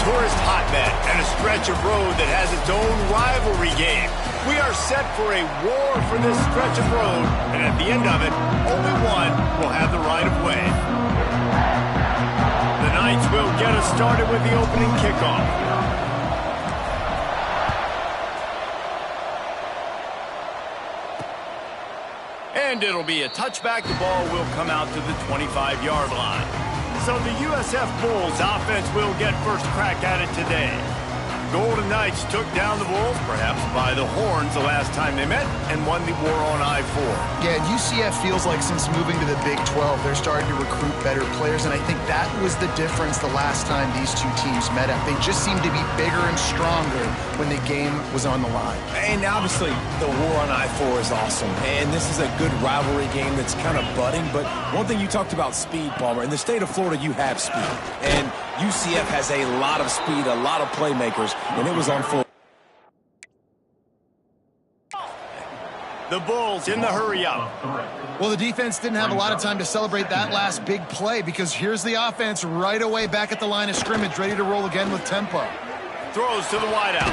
tourist hotbed and a stretch of road that has its own rivalry game. We are set for a war for this stretch of road, and at the end of it, only one will have the right of way. The Knights will get us started with the opening kickoff. And it'll be a touchback. The ball will come out to the 25-yard line. So the USF Bulls offense will get first crack at it today. Golden Knights took down the Bulls, perhaps by the horns the last time they met, and won the war on I-4. Yeah, UCF feels like since moving to the Big 12, they're starting to recruit better players, and I think that was the difference the last time these two teams met up. They just seemed to be bigger and stronger when the game was on the line. And obviously, the war on I-4 is awesome, and this is a good rivalry game that's kind of budding, but one thing you talked about speed, Palmer. In the state of Florida, you have speed, and UCF has a lot of speed, a lot of playmakers, and it was on full. The Bulls in the hurry-up. Well, the defense didn't have a lot of time to celebrate that last big play because here's the offense right away back at the line of scrimmage, ready to roll again with tempo. Throws to the wideout.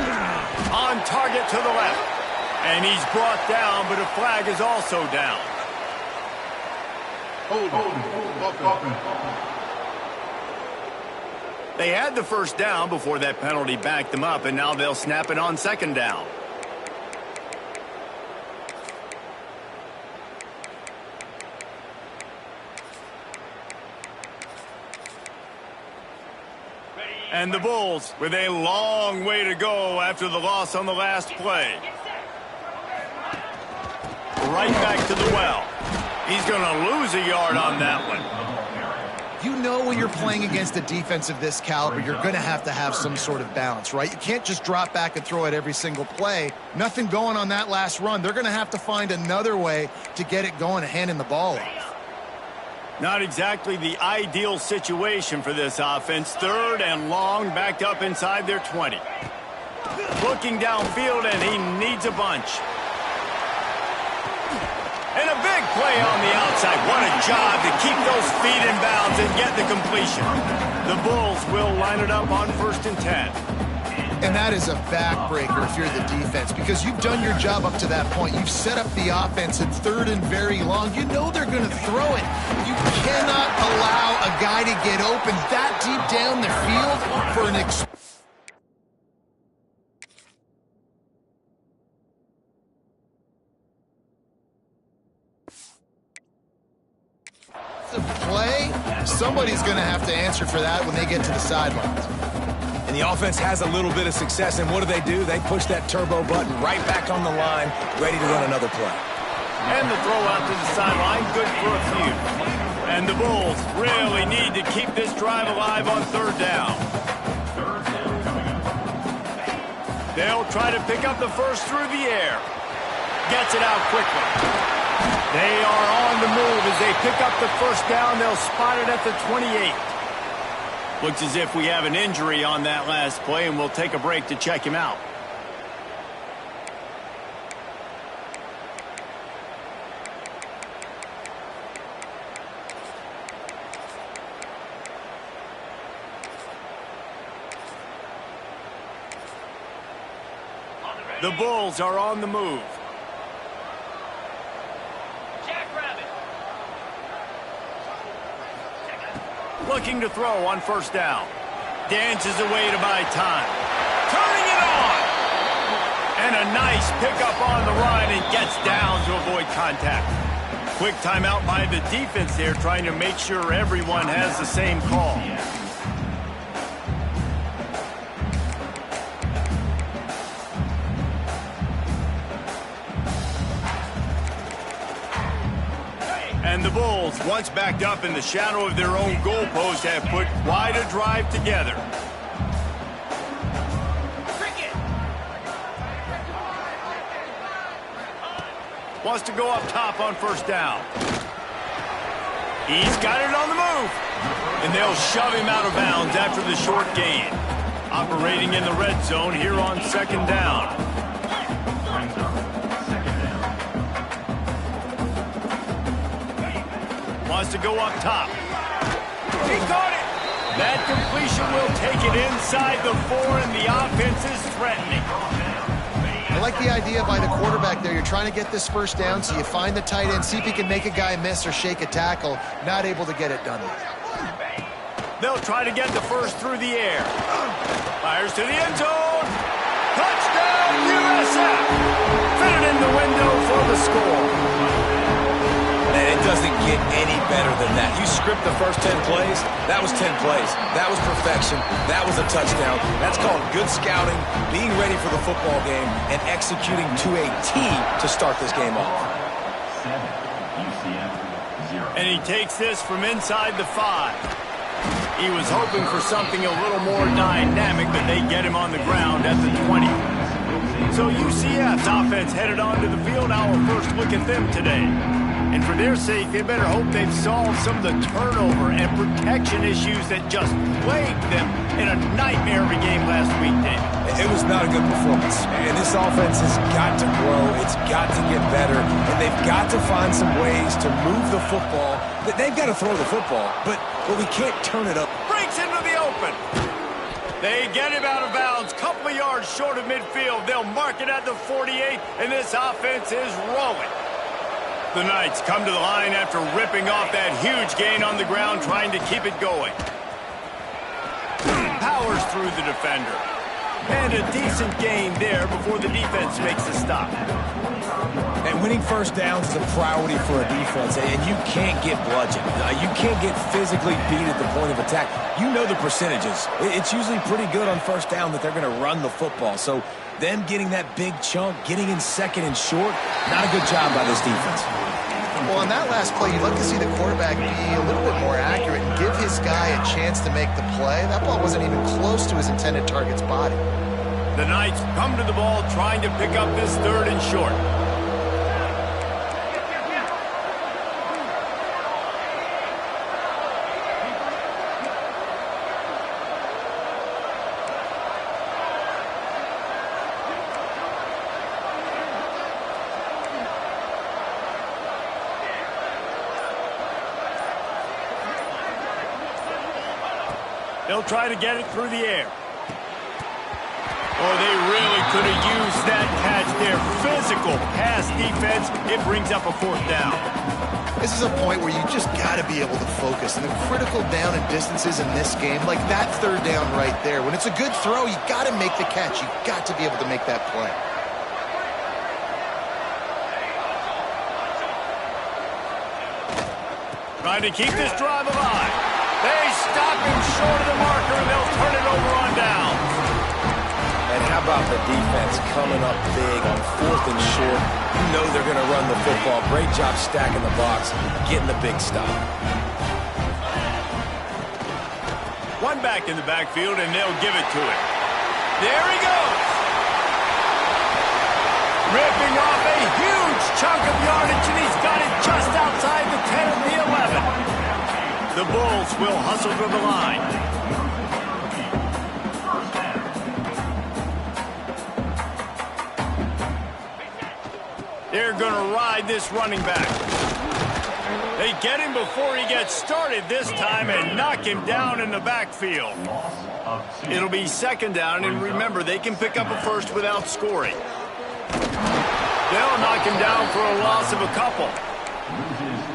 On target to the left. And he's brought down, but a flag is also down. They had the first down before that penalty backed them up, and now they'll snap it on second down. And the Bulls with a long way to go after the loss on the last play. Right back to the well. He's going to lose a yard on that one. You know when you're playing against a defense of this caliber, you're going to have some sort of balance, right? You can't just drop back and throw it every single play. Nothing going on that last run. They're going to have to find another way to get it going and handing the ball off. Not exactly the ideal situation for this offense. Third and long, backed up inside their 20. Looking downfield, and he needs a bunch. And a big play on the outside. What a job to keep those feet in bounds and get the completion. The Bulls will line it up on 1st and 10. And that is a backbreaker if you're the defense because you've done your job up to that point. You've set up the offense in 3rd and very long. You know they're going to throw it. You cannot allow a guy to get open that deep down the field for an play. Somebody's going to have to answer for that when they get to the sidelines. And the offense has a little bit of success, and what do? They push that turbo button right back on the line, ready to run another play. And the throw out to the sideline, good for a few. And the Bulls really need to keep this drive alive on 3rd down. They'll try to pick up the first through the air. Gets it out quickly. They are on the move as they pick up the first down. They'll spot it at the 28. Looks as if we have an injury on that last play, and we'll take a break to check him out. The Bulls are on the move. Looking to throw on 1st down. Dances away to buy time. Turning it on! And a nice pickup on the run and gets down to avoid contact. Quick timeout by the defense there, trying to make sure everyone has the same call. And the Bulls, once backed up in the shadow of their own goalpost, have put quite a drive together. Wants to go up top on 1st down. He's got it on the move. And they'll shove him out of bounds after the short gain. Operating in the red zone here on 2nd down. Wants to go up top. He caught it. That completion will take it inside the 4, and the offense is threatening. I like the idea by the quarterback there. You're trying to get this first down, so you find the tight end, see if he can make a guy miss or shake a tackle. Not able to get it done. They'll try to get the first through the air. Fires to the end zone. Touchdown, USF! Fitted in the window for the score. And it doesn't get any better than that. You script the first 10 plays, that was 10 plays. That was perfection. That was a touchdown. That's called good scouting, being ready for the football game, and executing to a T to start this game off. And he takes this from inside the 5. He was hoping for something a little more dynamic, but they get him on the ground at the 20. So UCF's offense headed onto the field. Our first look at them today. And for their sake, they better hope they've solved some of the turnover and protection issues that just plagued them in a nightmare of a game last week, Dave. It was not a good performance. And this offense has got to grow. It's got to get better. And they've got to find some ways to move the football. They've got to throw the football, but we can't turn it up. Breaks into the open. They get him out of bounds, couple of yards short of midfield. They'll mark it at the 48, and this offense is rolling. The Knights come to the line after ripping off that huge gain on the ground, trying to keep it going. Powers through the defender. And a decent gain there before the defense makes the stop. And winning first downs is a priority for a defense, and you can't get bludgeoned. You can't get physically beat at the point of attack. You know the percentages. It's usually pretty good on first down that they're going to run the football. So them getting that big chunk, getting in second and short, not a good job by this defense. Well, on that last play, you'd like to see the quarterback be a little bit more accurate and give his guy a chance to make the play. That ball wasn't even close to his intended target's body. The Knights come to the ball trying to pick up this 3rd and short. They'll try to get it through the air. Oh, they really could have used that catch there. Physical pass defense. It brings up a 4th down. This is a point where you just got to be able to focus. And the critical down and distances in this game, like that 3rd down right there. When it's a good throw, you got to make the catch. You got to be able to make that play. Trying to keep this drive alive. They stop him short of the marker, and they'll turn it over on downs. And how about the defense coming up big on 4th and short? You know they're going to run the football. Great job stacking the box, getting the big stop. One back in the backfield, and they'll give it to him. There he goes. Ripping off a huge chunk of yardage, and he's got it just outside the 10 of the 11. The Bulls will hustle to the line. They're going to ride this running back. They get him before he gets started this time and knock him down in the backfield. It'll be 2nd down, and remember, they can pick up a first without scoring. They'll knock him down for a loss of a couple.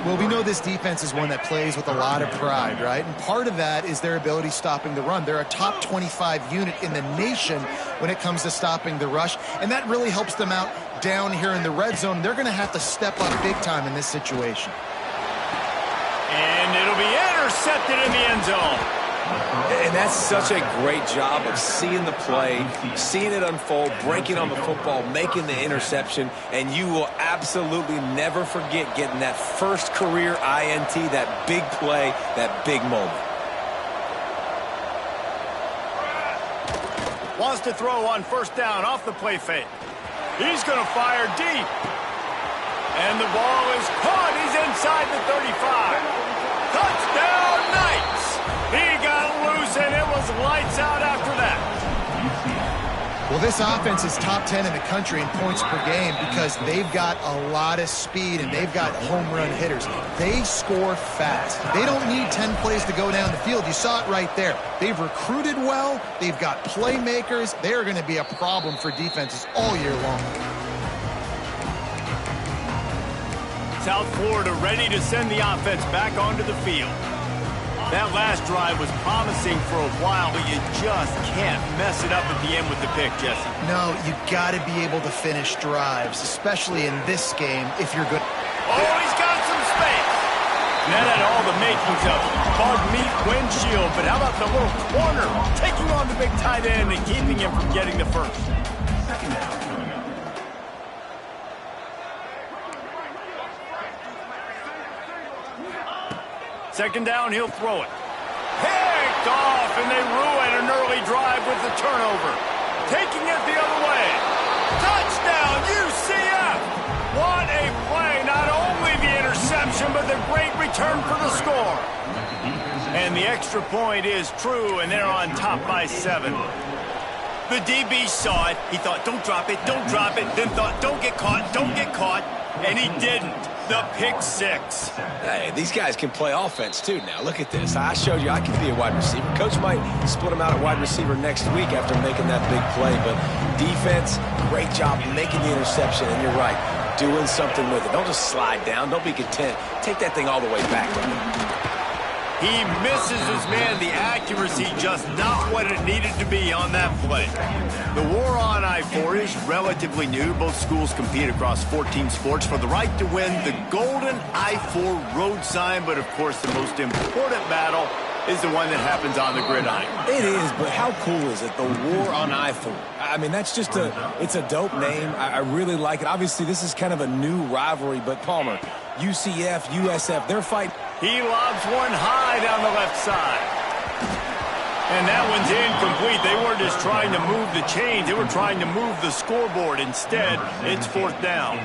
Well, we know this defense is one that plays with a lot of pride, right? And part of that is their ability stopping the run. They're a top 25 unit in the nation when it comes to stopping the rush, and that really helps them out down here in the red zone. They're going to have to step up big time in this situation. And it'll be intercepted in the end zone. And that's such a great job of seeing the play, seeing it unfold, breaking on the football, making the interception, and you will absolutely never forget getting that first career INT, that big play, that big moment. Wants to throw on 1st down off the play fake. He's going to fire deep. And the ball is caught. He's inside the 35. Touchdown, Knights! He got loose, and it was lights out after that. Well, this offense is top 10 in the country in points per game because they've got a lot of speed and they've got home run hitters. They score fast. They don't need 10 plays to go down the field. You saw it right there. They've recruited well. They've got playmakers. They are going to be a problem for defenses all year long. South Florida ready to send the offense back onto the field. That last drive was promising for a while, but you just can't mess it up at the end with the pick, Jesse. No, you got to be able to finish drives, especially in this game if you're good. Oh, he's got some space. And that had all the makings of bug meat windshield, but how about the little corner taking on the big tight end and keeping him from getting the first? Second down, he'll throw it. Picked off, and they ruin an early drive with the turnover. Taking it the other way. Touchdown, UCF! What a play. Not only the interception, but the great return for the score. And the extra point is true, and they're on top by 7. The DB saw it. He thought, don't drop it, don't drop it. Then thought, don't get caught, don't get caught. And he didn't. The pick 6. Hey, these guys can play offense, too, now. Look at this. I showed you I can be a wide receiver. Coach might split him out at wide receiver next week after making that big play. But defense, great job making the interception. And you're right, doing something with it. Don't just slide down. Don't be content. Take that thing all the way back. He misses his man. The accuracy just not what it needed to be on that play. The war on I-4 is relatively new. Both schools compete across 14 sports for the right to win the golden I-4 road sign. But, of course, the most important battle is the one that happens on the gridiron. It is, but how cool is it? The war on I-4. I mean, that's just it's a dope name. I really like it. Obviously, this is kind of a new rivalry, but Palmer, UCF, USF, they're fighting. He lobs one high down the left side. And that one's incomplete. They weren't just trying to move the chains. They were trying to move the scoreboard. Instead, it's 4th down.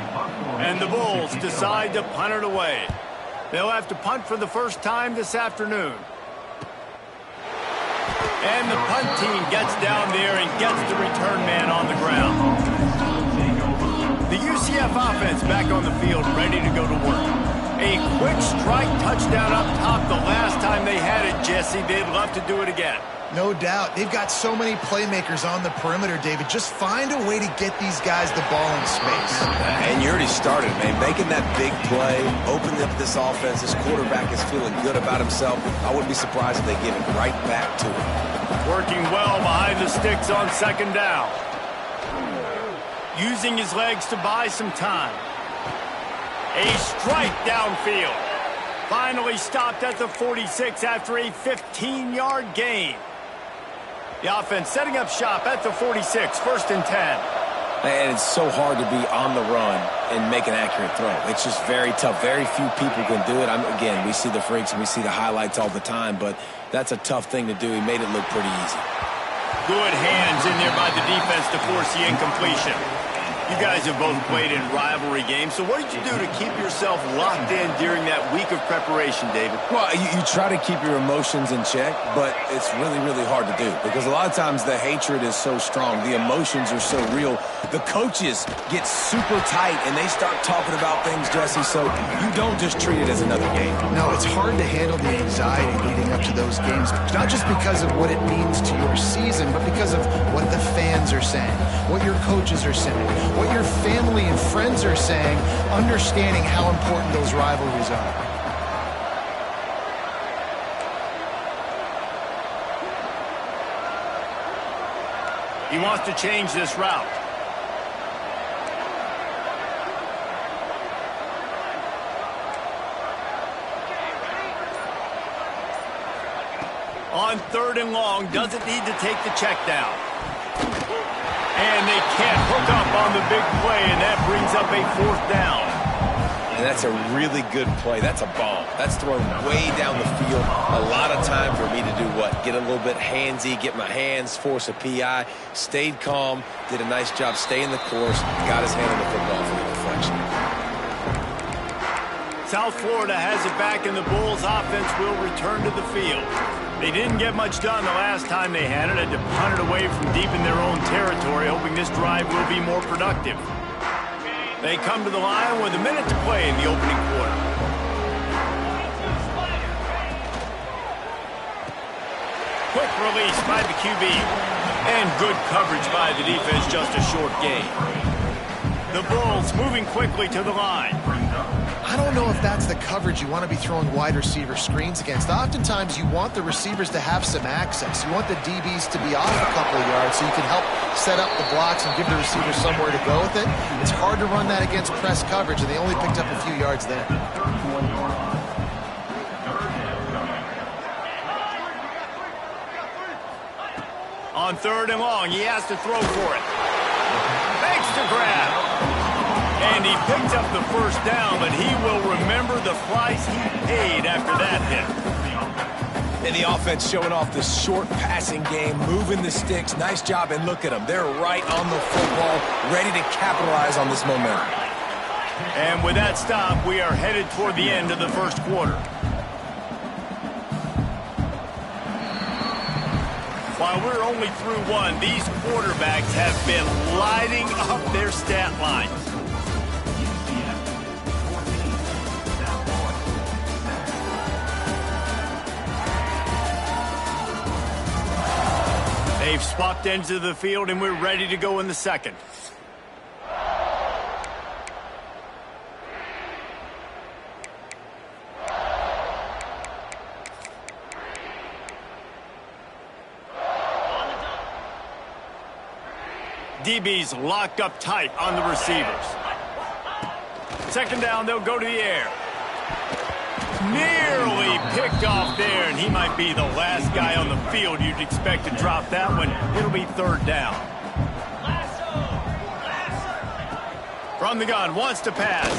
And the Bulls decide to punt it away. They'll have to punt for the first time this afternoon. And the punt team gets down there and gets the return man on the ground. The UCF offense back on the field, ready to go to work. A quick strike touchdown up top the last time they had it, Jesse. They'd love to do it again. No doubt. They've got so many playmakers on the perimeter, David. Just find a way to get these guys the ball in space. And you already started, man. Making that big play, opened up this offense. This quarterback is feeling good about himself. I wouldn't be surprised if they give it right back to him. Working well behind the sticks on second down. Using his legs to buy some time. A strike downfield. Finally stopped at the 46 after a 15-yard gain. The offense setting up shop at the 46, 1st and 10. And it's so hard to be on the run and make an accurate throw. It's just very tough. Very few people can do it. Again, we see the freaks and we see the highlights all the time, but that's a tough thing to do. He made it look pretty easy. Good hands in there by the defense to force the incompletion. You guys have both played in rivalry games, so what did you do to keep yourself locked in during that week of preparation, David? Well, you try to keep your emotions in check, but it's really, really hard to do because a lot of times the hatred is so strong. The emotions are so real. The coaches get super tight, and they start talking about things, Jesse, so you don't just treat it as another game. No, it's hard to handle the anxiety leading up to those games, not just because of what it means to your season, but because of what the fans are saying, what your coaches are saying, what your family and friends are saying, understanding how important those rivalries are. He wants to change this route. On 3rd and long, doesn't need to take the check down. And they can't hook up on the big play, and that brings up a 4th down. And that's a really good play. That's a bomb. That's thrown way down the field. A lot of time for me to do what? Get a little bit handsy, get my hands, force a PI. Stayed calm, did a nice job staying the course, got his hand on the football for the deflection. South Florida has it back, and the Bulls offense will return to the field. They didn't get much done the last time they had it. Had to punt it away from deep in their own territory, hoping this drive will be more productive. They come to the line with a minute to play in the opening quarter. Quick release by the QB. And good coverage by the defense, just a short gain. The Bulls moving quickly to the line. I don't know if that's the coverage you want to be throwing wide receiver screens against. Oftentimes, you want the receivers to have some access. You want the DBs to be off a couple of yards so you can help set up the blocks and give the receivers somewhere to go with it. It's hard to run that against press coverage, and they only picked up a few yards there. On 3rd and long, he has to throw for it. Makes the grab. And he picked up the first down, but he will remember the price he paid after that hit. And the offense showing off the short passing game, moving the sticks. Nice job, and look at them. They're right on the football, ready to capitalize on this momentum. And with that stop, we are headed toward the end of the first quarter. While we're only through one, these quarterbacks have been lighting up their stat lines. They've swapped ends of the field, and we're ready to go in the second. DB's locked up tight on the receivers. Second down, they'll go to the air. Nearly picked off there, and he might be the last guy on the field you'd expect to drop that one. It'll be 3rd down. From the gun, wants to pass.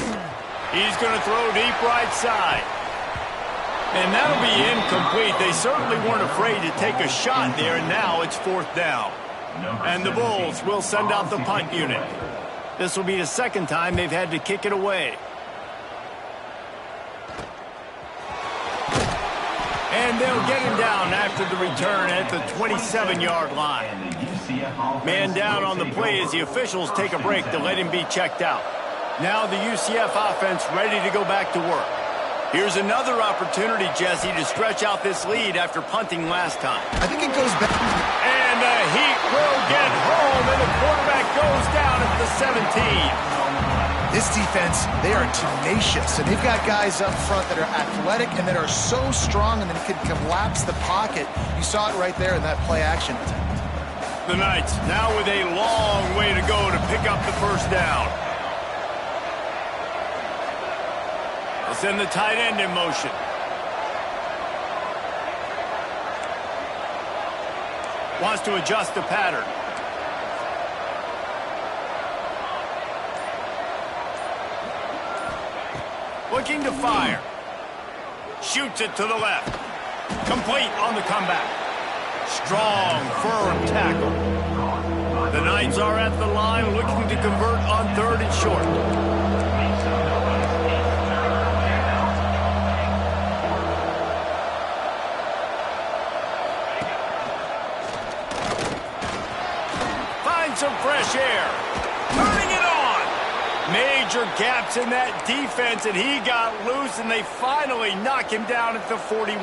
He's going to throw deep right side. And that'll be incomplete. They certainly weren't afraid to take a shot there, and now it's 4th down. And the Bulls will send out the punt unit. This will be the second time they've had to kick it away. And they'll get him down after the return at the 27-yard line. Man down on the play as the officials take a break to let him be checked out. Now the UCF offense ready to go back to work. Here's another opportunity, Jesse, to stretch out this lead after punting last time. I think it goes back. And the Heat will get home, and the quarterback goes down at the 17. This defense, they are tenacious, and they've got guys up front that are athletic and that are so strong and that can collapse the pocket. You saw it right there in that play action attempt. The Knights now with a long way to go to pick up the first down. They'll send the tight end in motion. Wants to adjust the pattern. Looking to fire. Shoots it to the left. Complete on the comeback. Strong, firm tackle. The Knights are at the line looking to convert on 3rd and short. Find some fresh air. Turning it on. Major gaps in that defense, and he got loose, and they finally knock him down at the 41.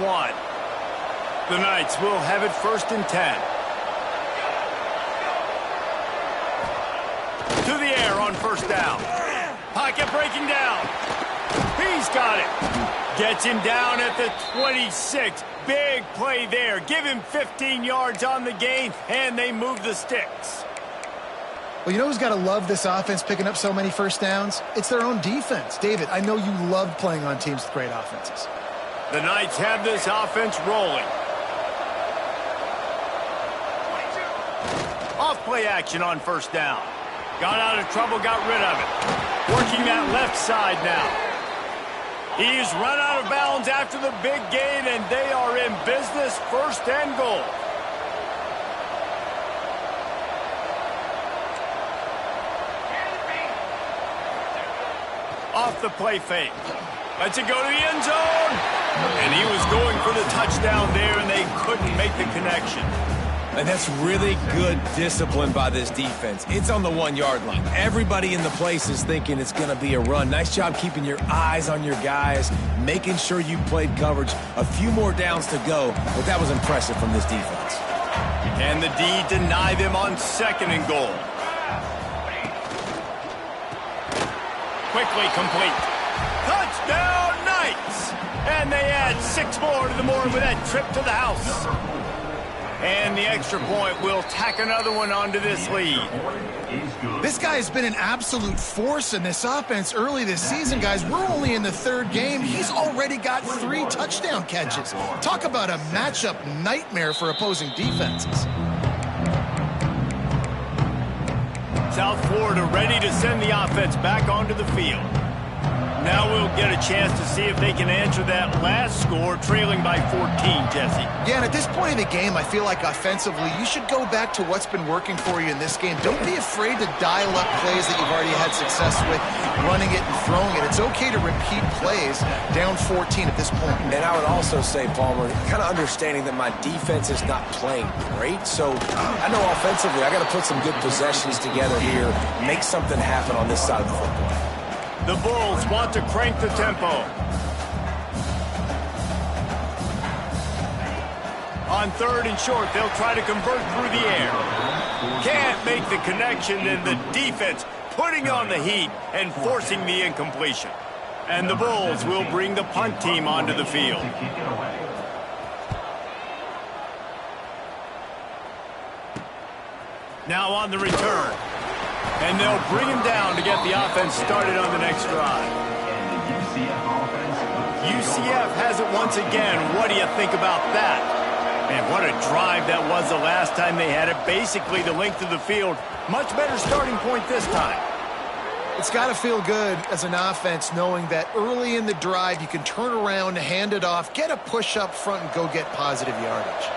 The Knights will have it 1st and 10. To the air on 1st down. Pocket breaking down. He's got it. Gets him down at the 26. Big play there. Give him 15 yards on the gain, and they move the sticks. Well, you know who's got to love this offense picking up so many first downs? It's their own defense. David, I know you loved playing on teams with great offenses. The Knights have this offense rolling. Off play action on 1st down. Got out of trouble, got rid of it. Working that left side now. He's run out of bounds after the big gain, and they are in business, 1st and goal. Off the play fake. Lets it go to the end zone. And he was going for the touchdown there, and they couldn't make the connection. And that's really good discipline by this defense. It's on the 1-yard line. Everybody in the place is thinking it's going to be a run. Nice job keeping your eyes on your guys, making sure you played coverage. A few more downs to go, but that was impressive from this defense. And the D deny them on 2nd and goal. Quickly complete. Touchdown, Knights! And they add 6 more to the board with that trip to the house. And the extra point will tack another one onto this lead. This guy has been an absolute force in this offense early this season, guys. We're only in the 3rd game. He's already got 3 touchdown catches. Talk about a matchup nightmare for opposing defenses. South Florida ready to send the offense back onto the field. Now we'll get a chance to see if they can answer that last score, trailing by 14, Jesse. Yeah, and at this point in the game, I feel like offensively, you should go back to what's been working for you in this game. Don't be afraid to dial up plays that you've already had success with, running it and throwing it. It's okay to repeat plays down 14 at this point. And I would also say, Palmer, kind of understanding that my defense is not playing great. So I know offensively, I got to put some good possessions together here, make something happen on this side of the football. The Bulls want to crank the tempo. On 3rd and short, they'll try to convert through the air. Can't make the connection, and the defense putting on the heat and forcing the incompletion. And the Bulls will bring the punt team onto the field. Now on the return. And they'll bring him down to get the offense started on the next drive. UCF has it once again. What do you think about that? Man, what a drive that was the last time they had it. Basically the length of the field. Much better starting point this time. It's got to feel good as an offense knowing that early in the drive you can turn around, hand it off, get a push up front, and go get positive yardage.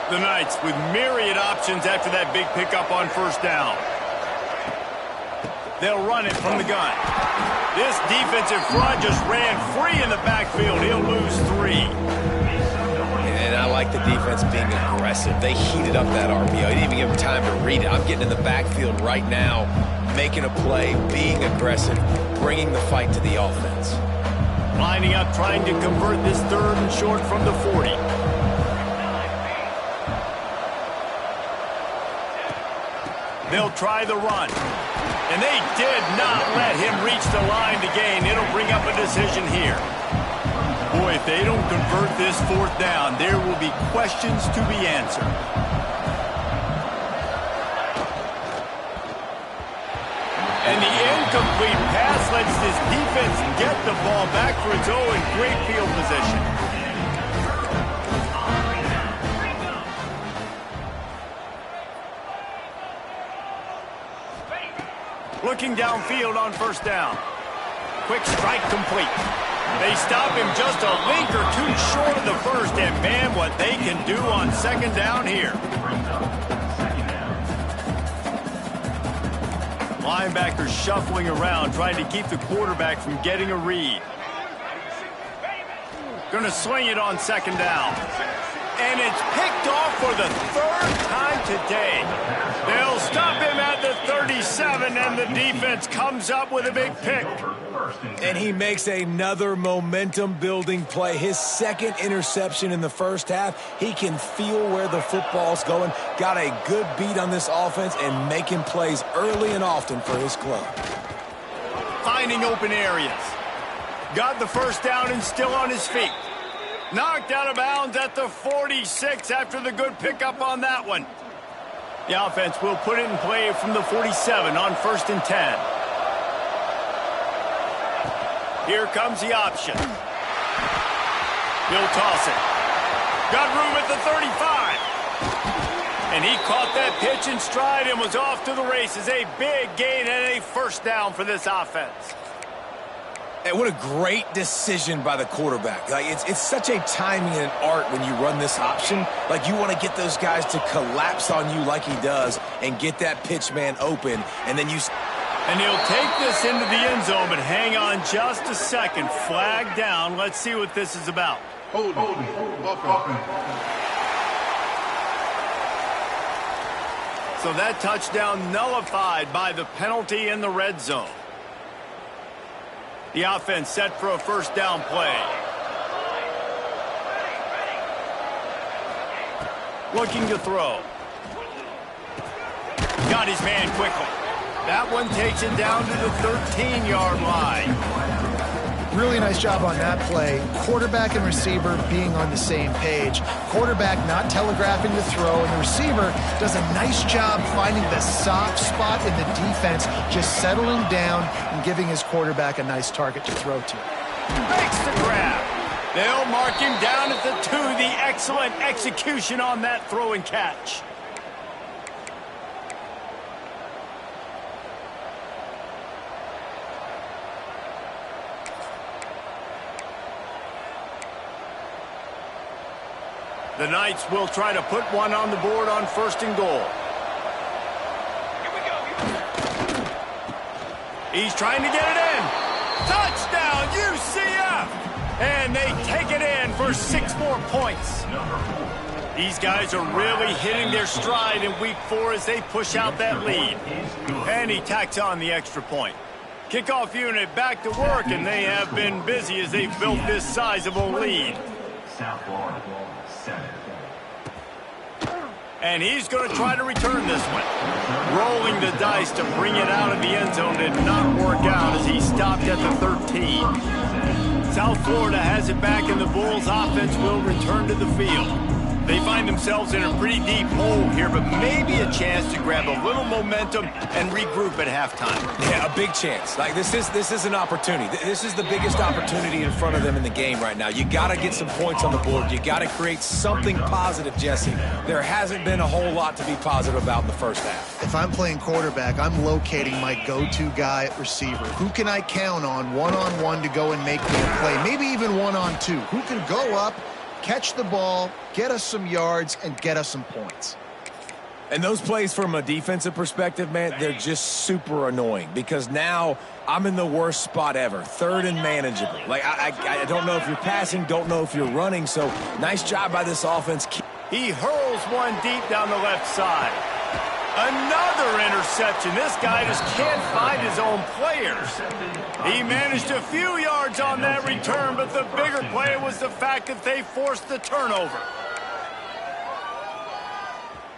The Knights with myriad options after that big pickup on 1st down. They'll run it from the gun. This defensive front just ran free in the backfield. He'll lose 3. And I like the defense being aggressive. They heated up that RPO. He didn't even give him time to read it. I'm getting in the backfield right now, making a play, being aggressive, bringing the fight to the offense. Lining up, trying to convert this 3rd and short from the 40. They'll try the run. And they did not let him reach the line to gain. It'll bring up a decision here. Boy, if they don't convert this 4th down, there will be questions to be answered. And the incomplete pass lets this defense get the ball back for its own in great field position. Looking downfield on 1st down. Quick strike complete. They stop him just a link or 2 short of the 1st, and man, what they can do on 2nd down here. Linebackers shuffling around, trying to keep the quarterback from getting a read. Gonna swing it on 2nd down. And it's picked off for the 3rd time today. They'll stop him at the 37, and the defense comes up with a big pick. And he makes another momentum-building play. His 2nd interception in the 1st half. He can feel where the football's going. Got a good beat on this offense and making plays early and often for his club. Finding open areas. Got the 1st down and still on his feet. Knocked out of bounds at the 46 after the good pickup on that one. The offense will put it in play from the 47 on 1st and 10. Here comes the option. He'll toss it. Got room at the 35. And he caught that pitch in stride and was off to the races. A big gain and a 1st down for this offense. And what a great decision by the quarterback. Like it's such a timing and art when you run this option. Like you want to get those guys to collapse on you like he does and get that pitch man open. And then you... And he'll take this into the end zone, but hang on just a second. Flag down. Let's see what this is about. So that touchdown nullified by the penalty in the red zone. The offense set for a first down play. Looking to throw. Got his man quickly. That one takes it down to the 13-yard line. Really nice job on that play. Quarterback and receiver being on the same page. Quarterback not telegraphing the throw, and the receiver does a nice job finding the soft spot in the defense, just settling down and giving his quarterback a nice target to throw to. Makes the grab. They'll mark him down at the 2. The excellent execution on that throw and catch. The Knights will try to put one on the board on 1st and goal. Here we go. He's trying to get it in. Touchdown, UCF! And they take it in for 6 more points. These guys are really hitting their stride in week 4 as they push out that lead. And he tacks on the extra point. Kickoff unit back to work, and they have been busy as they've built this sizable lead. And he's going to try to return this one. Rolling the dice to bring it out of the end zone did not work out as he stopped at the 13. South Florida has it back, and the Bulls offense will return to the field. They find themselves in a pretty deep hole here, but maybe a chance to grab a little momentum and regroup at halftime. Yeah, a big chance. Like this is an opportunity. This is the biggest opportunity in front of them in the game right now. You got to get some points on the board. You got to create something positive, Jesse. There hasn't been a whole lot to be positive about in the first half. If I'm playing quarterback, I'm locating my go-to guy at receiver. Who can I count on one-on-one to go and make me a play? Maybe even one-on-two. Who can go up, catch the ball, get us some yards, and get us some points. And those plays from a defensive perspective, man, they're just super annoying because now I'm in the worst spot ever, 3rd and manageable. Like, I don't know if you're passing, don't know if you're running, so nice job by this offense. He hurls one deep down the left side. Another interception. This guy just can't find his own players. He managed a few yards on that return, but the bigger play was the fact that they forced the turnover.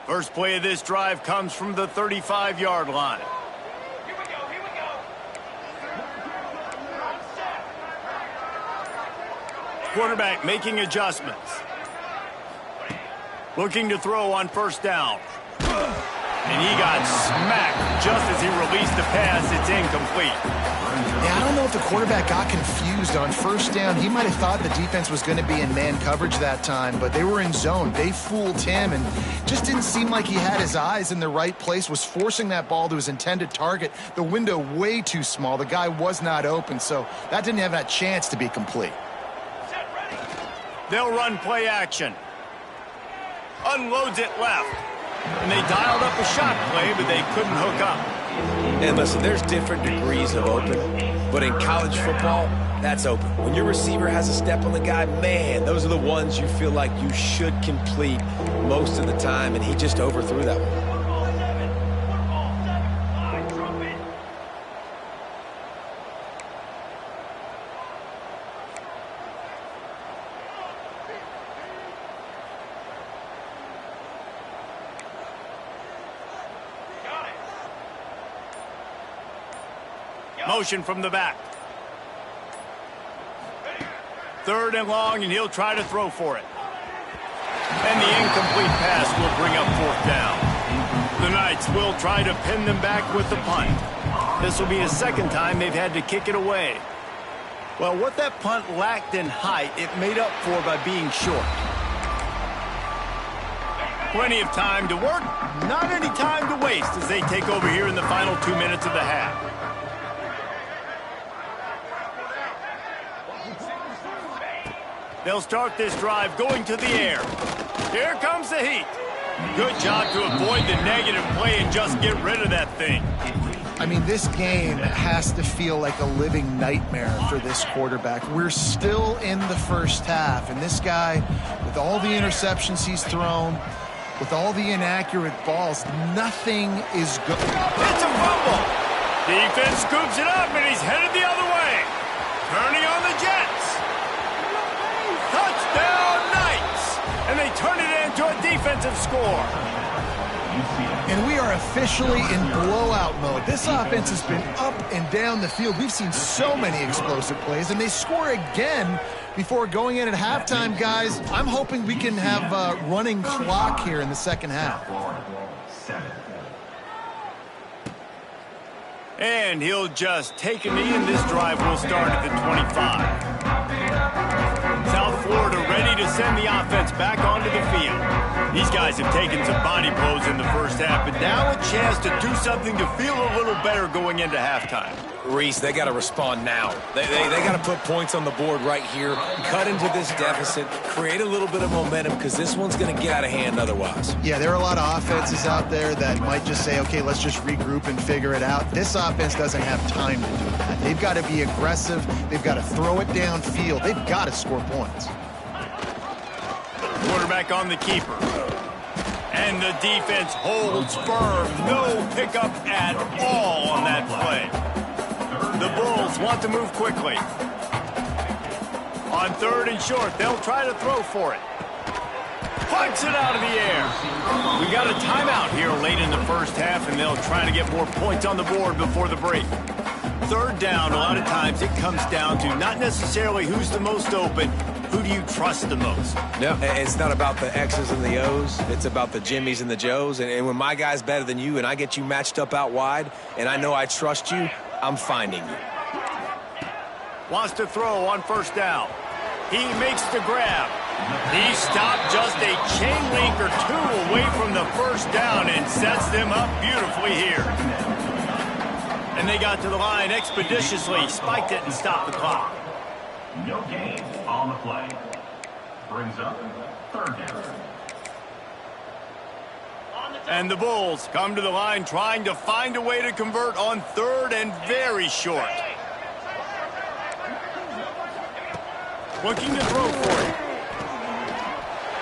First play of this drive comes from the 35-yard line. Here we go. Quarterback making adjustments. Looking to throw on 1st down. And he got smacked just as he released the pass. It's incomplete. Yeah, I don't know if the quarterback got confused on 1st down. He might have thought the defense was going to be in man coverage that time, but they were in zone. They fooled him and just didn't seem like he had his eyes in the right place, was forcing that ball to his intended target. The window way too small. The guy was not open, so that didn't have that chance to be complete. They'll run play action. Unloads it left. And they dialed up a shot play, but they couldn't hook up. And listen, there's different degrees of open, but in college football, that's open. When your receiver has a step on the guy, man, those are the ones you feel like you should complete most of the time, and he just overthrew that one. Motion from the back. 3rd and long, and he'll try to throw for it. And the incomplete pass will bring up 4th down. The Knights will try to pin them back with the punt. This will be the 2nd time they've had to kick it away. Well, what that punt lacked in height, it made up for by being short. Plenty of time to work, not any time to waste as they take over here in the final 2 minutes of the half. They'll start this drive going to the air. Here comes the heat. Good job to avoid the negative play and just get rid of that thing. I mean, this game has to feel like a living nightmare for this quarterback. We're still in the first half, and this guy, with all the interceptions he's thrown, with all the inaccurate balls, nothing is good. It's a fumble. Defense scoops it up, and he's headed the other way. Turning on the Jets. Touchdown, Knights! And they turn it into a defensive score. And we are officially in blowout mode. This offense has been up and down the field. We've seen so many explosive plays, and they score again before going in at halftime, guys. I'm hoping we can have a running clock here in the second half. And he'll just take a knee, and this drive will start at the 25. South Florida ready to send the offense back onto the field. These guys have taken some body blows in the first half, but now a chance to do something to feel a little better going into halftime. Reese, they got to respond now. They got to put points on the board right here, cut into this deficit, create a little bit of momentum, because this one's going to get out of hand otherwise. Yeah, there are a lot of offenses out there that might just say, okay, let's just regroup and figure it out. This offense doesn't have time to do that. They've got to be aggressive. They've got to throw it downfield. They've got to score points. Quarterback on the keeper. And the defense holds firm. No pickup at all on that play. The Bulls want to move quickly. On third and short, they'll try to throw for it. Punts it out of the air. We got a timeout here late in the first half, and they'll try to get more points on the board before the break. Third down, a lot of times it comes down to not necessarily who's the most open, who do you trust the most? No, it's not about the X's and the O's. It's about the Jimmys and the Joes. And when my guy's better than you and I get you matched up out wide and I know I trust you, I'm finding you. Wants to throw on first down. He makes the grab. He stopped just a chain link or two away from the first down and sets them up beautifully here. And they got to the line expeditiously, spiked it and stopped the clock. No gain on the play. Brings up third down. And the Bulls come to the line trying to find a way to convert on third and very short. Looking to throw for it.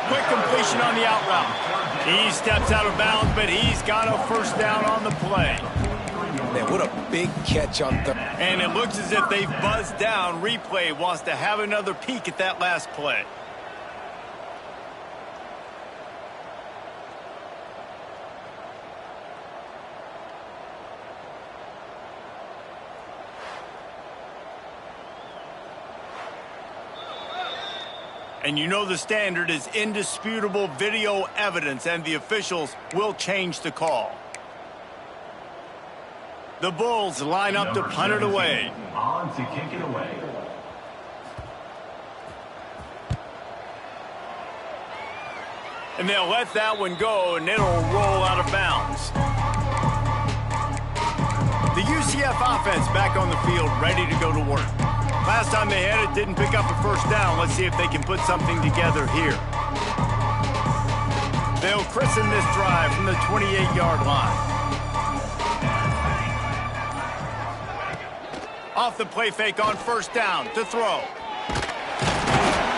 Quick completion on the out route. He steps out of bounds, but he's got a first down on the play. Man, what a big catch on third. And it looks as if they've buzzed down. Replay wants to have another peek at that last play. And you know the standard is indisputable video evidence, and the officials will change the call. The Bulls line up to punt it away. On to kick it away. And they'll let that one go, and it'll roll out of bounds. The UCF offense back on the field, ready to go to work. Last time they had it, didn't pick up a first down. Let's see if they can put something together here. They'll christen this drive from the 28-yard line. Off the play fake on first down to throw.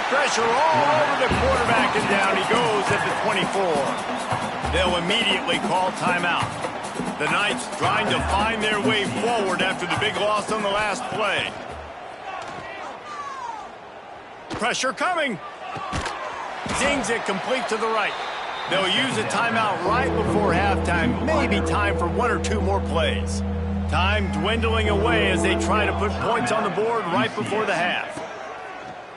Pressure all over the quarterback, and down he goes at the 24. They'll immediately call timeout. The Knights trying to find their way forward after the big loss on the last play. Pressure coming. Zings it complete to the right. They'll use a timeout right before halftime. Maybe time for one or two more plays. Time dwindling away as they try to put points on the board right before the half.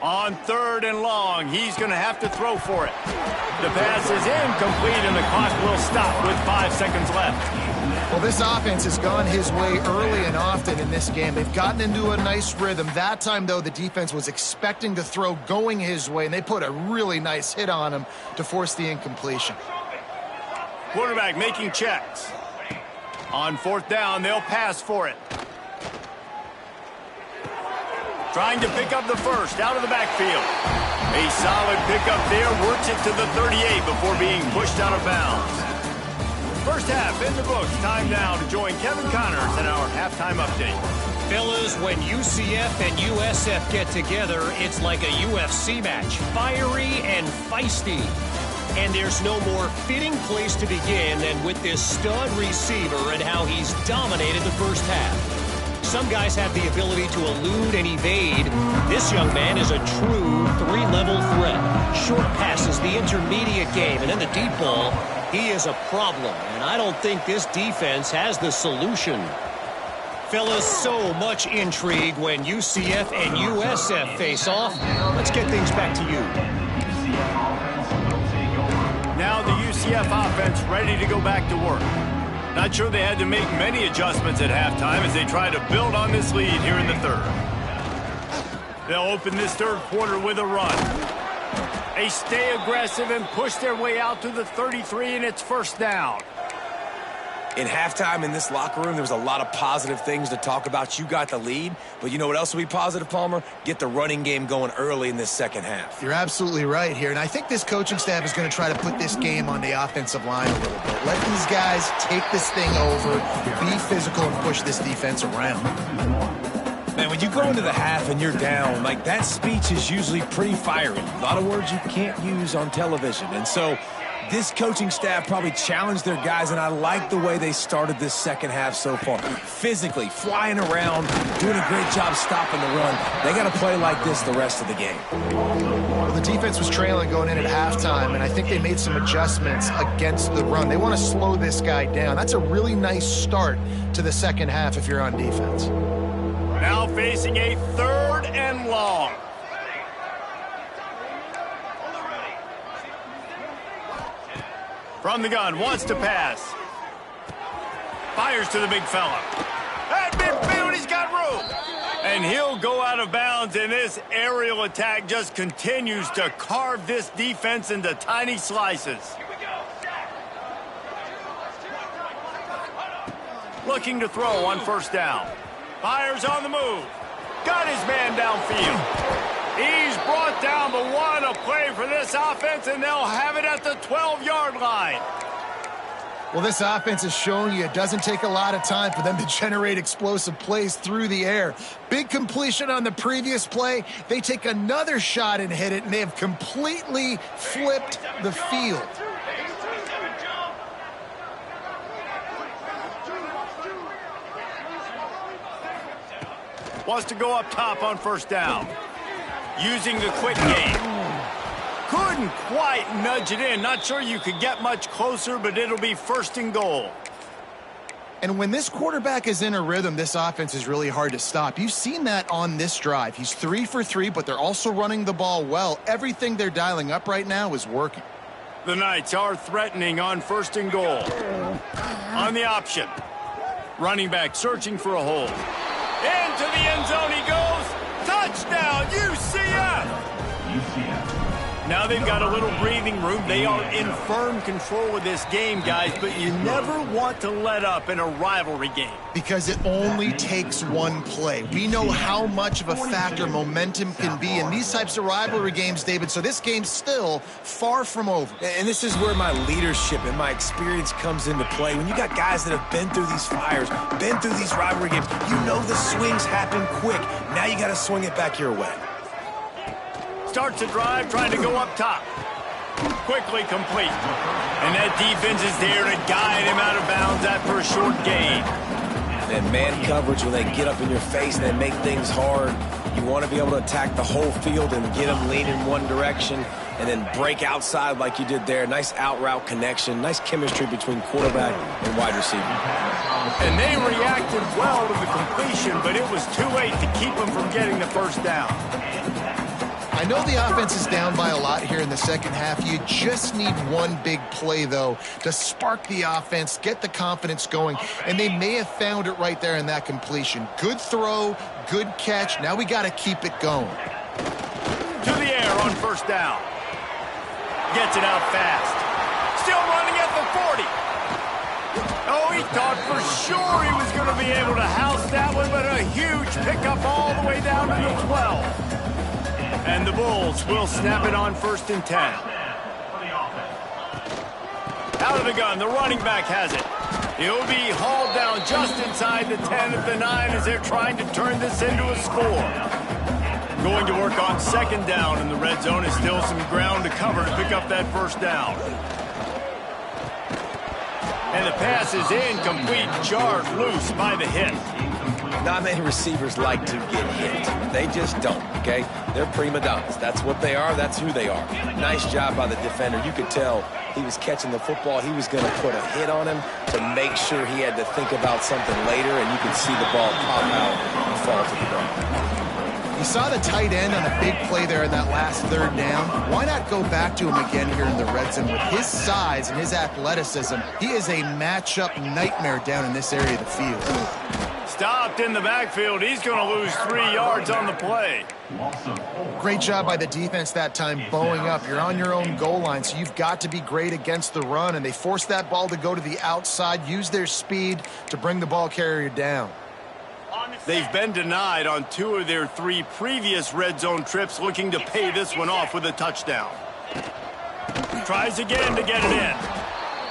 On third and long, he's going to have to throw for it. The pass is incomplete, and the clock will stop with 5 seconds left. Well, this offense has gone his way early and often in this game. They've gotten into a nice rhythm. That time, though, the defense was expecting to throw going his way, and they put a really nice hit on him to force the incompletion. Quarterback making checks. On fourth down, they'll pass for it. Trying to pick up the first out of the backfield. A solid pickup there, works it to the 38 before being pushed out of bounds. First half in the books. Time now to join Kevin Connors in our halftime update. Fellas, when UCF and USF get together, it's like a UFC match. Fiery and feisty. And there's no more fitting place to begin than with this stud receiver and how he's dominated the first half. Some guys have the ability to elude and evade. This young man is a true three-level threat. Short passes, the intermediate game, and then the deep ball. He is a problem, and I don't think this defense has the solution. Fellas, so much intrigue when UCF and USF face off. Let's get things back to you. Now the UCF offense ready to go back to work. Not sure they had to make many adjustments at halftime as they try to build on this lead here in the third. They'll open this third quarter with a run. They stay aggressive and push their way out to the 33, and it's first down. In halftime in this locker room, there was a lot of positive things to talk about. You got the lead, but you know what else will be positive, Palmer? Get the running game going early in this second half. You're absolutely right here, and I think this coaching staff is going to try to put this game on the offensive line a little bit. Let these guys take this thing over, be physical, and push this defense around. Man, when you go into the half and you're down, like that speech is usually pretty fiery. A lot of words you can't use on television, and so this coaching staff probably challenged their guys, and I like the way they started this second half so far. Physically, flying around, doing a great job stopping the run. They got to play like this the rest of the game. Well, the defense was trailing going in at halftime, and I think they made some adjustments against the run. They want to slow this guy down. That's a really nice start to the second half if you're on defense. Now facing a third and long. From the gun, wants to pass. Fires to the big fella. That midfield, he's got room. And he'll go out of bounds, and this aerial attack just continues to carve this defense into tiny slices. Looking to throw on first down. Fires on the move. Got his man downfield. He's brought down, but what a play for this offense, and they'll have it at the 12-yard line. Well, this offense is showing you it doesn't take a lot of time for them to generate explosive plays through the air. Big completion on the previous play. They take another shot and hit it, and they have completely flipped the field. Wants to go up top on first down. Using the quick game. Couldn't quite nudge it in. Not sure you could get much closer, but it'll be first and goal. And when this quarterback is in a rhythm, this offense is really hard to stop. You've seen that on this drive. He's 3 for 3, but they're also running the ball well. Everything they're dialing up right now is working. The Knights are threatening on first and goal. On the option. Running back searching for a hole. Into the end zone he goes. Touchdown, UCF! Now they've got a little breathing room. They are in firm control of this game, guys, but you never want to let up in a rivalry game. Because it only takes one play. We know how much of a factor momentum can be in these types of rivalry games, David, so this game's still far from over. And this is where my leadership and my experience comes into play. When you got guys that have been through these fires, been through these rivalry games, you know the swings happen quick. Now you got to swing it back your way. Starts the drive, trying to go up top. Quickly complete. And that defense is there to guide him out of bounds after a short gain. And man coverage, when they get up in your face and they make things hard, you want to be able to attack the whole field and get them lean in one direction and then break outside like you did there. Nice out route connection, nice chemistry between quarterback and wide receiver. And they reacted well to the completion, but it was too late to keep them from getting the first down. I know the offense is down by a lot here in the second half. You just need one big play, though, to spark the offense, get the confidence going, and they may have found it right there in that completion. Good throw, good catch. Now we got to keep it going. To the air on first down. Gets it out fast. Still running at the 40. Oh, he thought for sure he was going to be able to house that one, but a huge pickup all the way down to the 12. And the Bulls will snap it on 1st and 10. Out of the gun, the running back has it. He'll be hauled down just inside the 10 of the 9 as they're trying to turn this into a score. Going to work on second down in the red zone. Is still some ground to cover to pick up that first down. And the pass is incomplete, charged loose by the hit. Not many receivers like to get hit. They just don't, okay? They're prima donnas. That's what they are. That's who they are. Nice job by the defender. You could tell he was catching the football. He was going to put a hit on him to make sure he had to think about something later, and you could see the ball pop out and fall to the ground. You saw the tight end on a big play there in that last third down. Why not go back to him again here in the red zone? With his size and his athleticism, he is a matchup nightmare down in this area of the field. Stopped in the backfield. He's going to lose 3 yards on the play. Great job by the defense that time, bowing up. You're on your own goal line, so you've got to be great against the run, and they forced that ball to go to the outside, use their speed to bring the ball carrier down. They've been denied on 2 of their 3 previous red zone trips, looking to pay this one off with a touchdown. Tries again to get it in.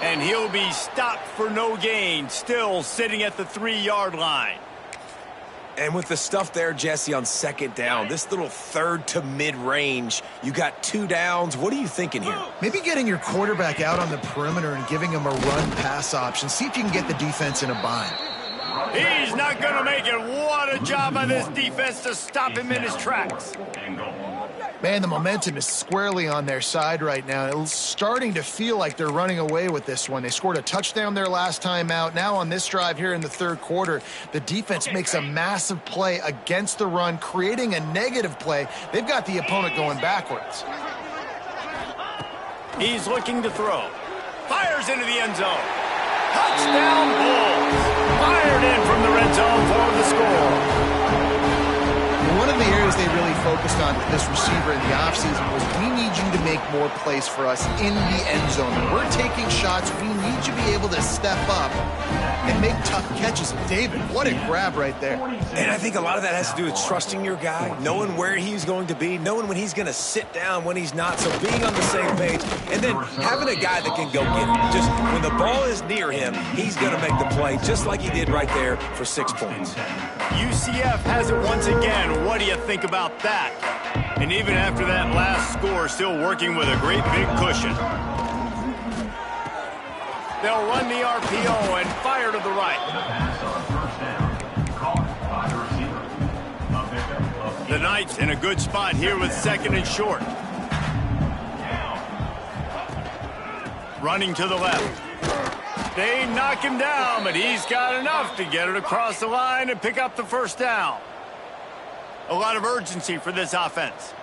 And he'll be stopped for no gain, still sitting at the 3-yard line. And with the stuff there, Jesse, on second down, this little third to mid-range, you got 2 downs. What are you thinking here? Maybe getting your quarterback out on the perimeter and giving him a run-pass option. See if you can get the defense in a bind. He's not going to make it. What a job by this defense to stop him in his tracks. Man, the momentum is squarely on their side right now. It's starting to feel like they're running away with this one. They scored a touchdown their last time out. Now on this drive here in the third quarter, the defense makes a massive play against the run, creating a negative play. They've got the opponent going backwards. He's looking to throw. Fires into the end zone. Touchdown Bulls. Fired in from the red zone for the score. One of the areas they really focused on with this receiver in the offseason was, we need you to make more plays for us in the end zone. When we're taking shots, we need you to be able to step up and make tough catches. David, what a grab right there. And I think a lot of that has to do with trusting your guy, knowing where he's going to be, knowing when he's going to sit down, when he's not, so being on the same page, and then having a guy that can go get it. Just when the ball is near him, he's going to make the play, just like he did right there for 6 points. UCF has it once again. What do you think about that? And even after that last score, still working with a great big cushion. They'll run the RPO and fire to the right. The Knights in a good spot here with second and short. Running to the left. They knock him down, but he's got enough to get it across the line and pick up the first down. A lot of urgency for this offense.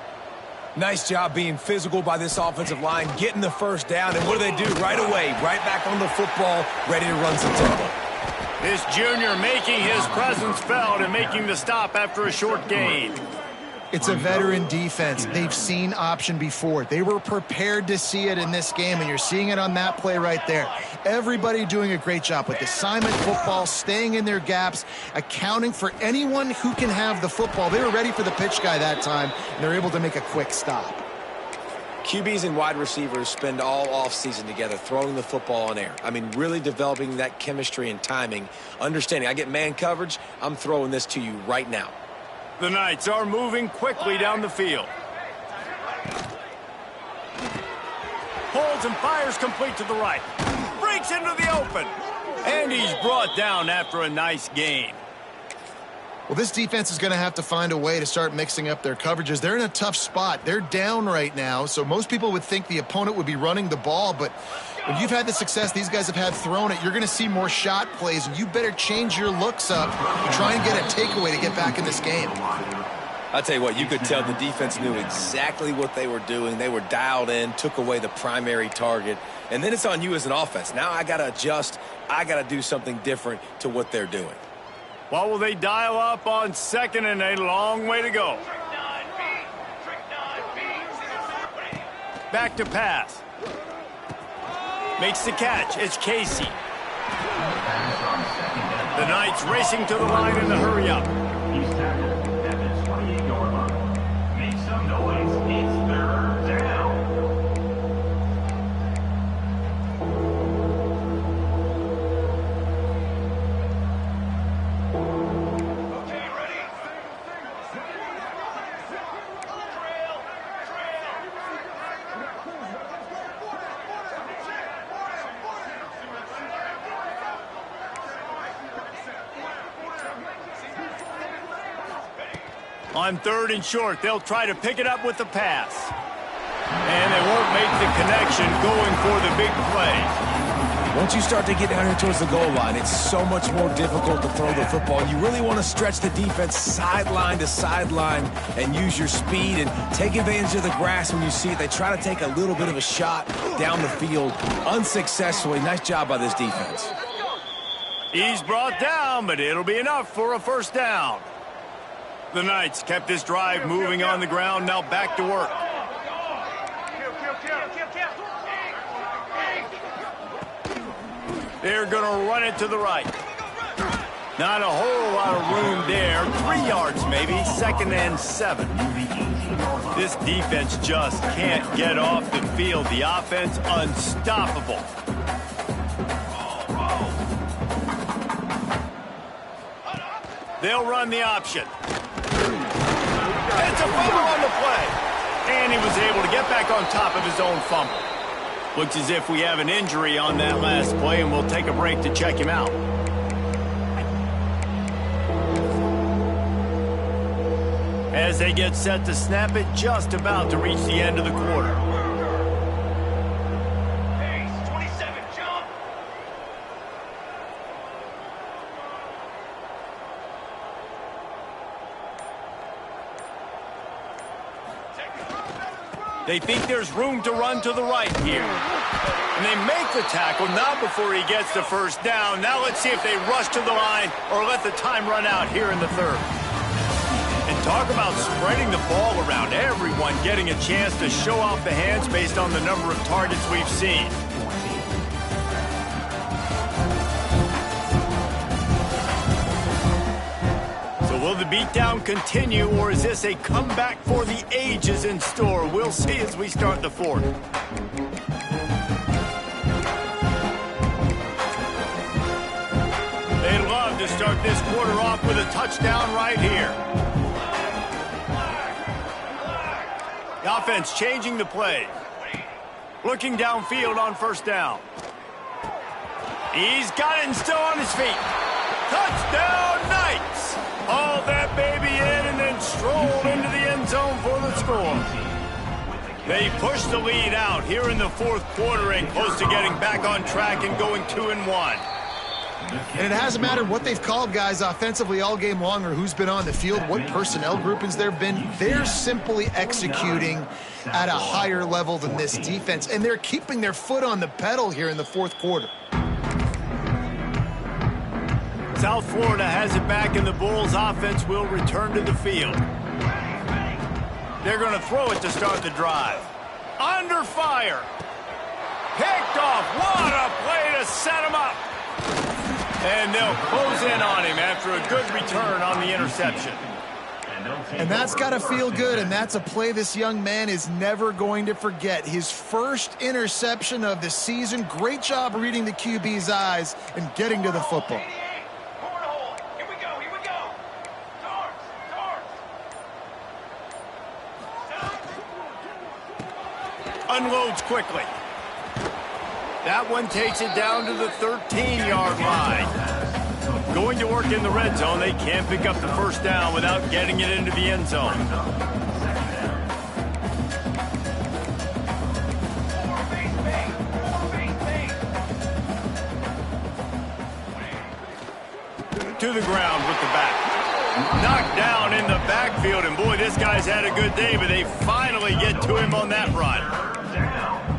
Nice job being physical by this offensive line, getting the first down, and what do they do right away? Right back on the football, ready to run some tempo. This junior making his presence felt and making the stop after a short gain. It's a veteran defense. They've seen option before. They were prepared to see it in this game, and you're seeing it on that play right there. Everybody doing a great job with assignment football, staying in their gaps, accounting for anyone who can have the football. They were ready for the pitch guy that time, and they're able to make a quick stop. QBs and wide receivers spend all offseason together throwing the ball in air. I mean, really developing that chemistry and timing. Understanding, I get man coverage, I'm throwing this to you right now. The Knights are moving quickly down the field. Holds and fires complete to the right. Breaks into the open. And he's brought down after a nice gain. Well, this defense is going to have to find a way to start mixing up their coverages. They're in a tough spot. They're down right now, so most people would think the opponent would be running the ball, but when you've had the success these guys have had throwing it, you're going to see more shot plays, and you better change your looks up and try and get a takeaway to get back in this game. I'll tell you what, you could tell the defense knew exactly what they were doing. They were dialed in, took away the primary target, and then it's on you as an offense. Now I got to adjust. I got to do something different to what they're doing. What will they dial up on second and a long way to go? Back to pass. Makes the catch. It's Casey. The Knights racing to the line in the hurry up. He's tackled at the 28-yard line. Make some noise. It's third down. On 3rd and short, they'll try to pick it up with the pass. And they won't make the connection going for the big play. Once you start to get down here towards the goal line, it's so much more difficult to throw the football. You really want to stretch the defense sideline to sideline and use your speed and take advantage of the grass when you see it. They try to take a little bit of a shot down the field unsuccessfully. Nice job by this defense. He's brought down, but it'll be enough for a first down. The Knights kept this drive moving on the ground, now back to work. They're going to run it to the right. Not a whole lot of room there. 3 yards maybe, 2nd and 7. This defense just can't get off the field. The offense unstoppable. They'll run the option. It's a fumble on the play. And he was able to get back on top of his own fumble. Looks as if we have an injury on that last play, and we'll take a break to check him out. As they get set to snap it, just about to reach the end of the quarter. Hey, 27, jump! They think there's room to run to the right here. And they make the tackle, not before he gets the first down. Now let's see if they rush to the line or let the time run out here in the 3rd. And talk about spreading the ball around. Everyone getting a chance to show off the hands based on the number of targets we've seen. Will the beatdown continue, or is this a comeback for the ages in store? We'll see as we start the 4th. They'd love to start this quarter off with a touchdown right here. The offense changing the play. Looking downfield on 1st down. He's got it and still on his feet. Touchdown, Knights! Hauled that baby in and then strolled into the end zone for the score. They push the lead out here in the 4th quarter and close to getting back on track and going 2-1. And it hasn't mattered what they've called guys offensively all game long or who's been on the field, what personnel groupings there have been. They're simply executing at a higher level than this defense, and they're keeping their foot on the pedal here in the 4th quarter. South Florida has it back, and the Bulls offense will return to the field. They're going to throw it to start the drive. Under fire. Picked off. What a play to set him up. And they'll close in on him after a good return on the interception. And that's got to feel good, and that's a play this young man is never going to forget. His first interception of the season. Great job reading the QB's eyes and getting to the football. Unloads quickly. That one takes it down to the 13-yard line. Going to work in the red zone, they can't pick up the first down without getting it into the end zone. To the ground with the back. Knocked down in the backfield, and boy, this guy's had a good day, but they finally get to him on that run.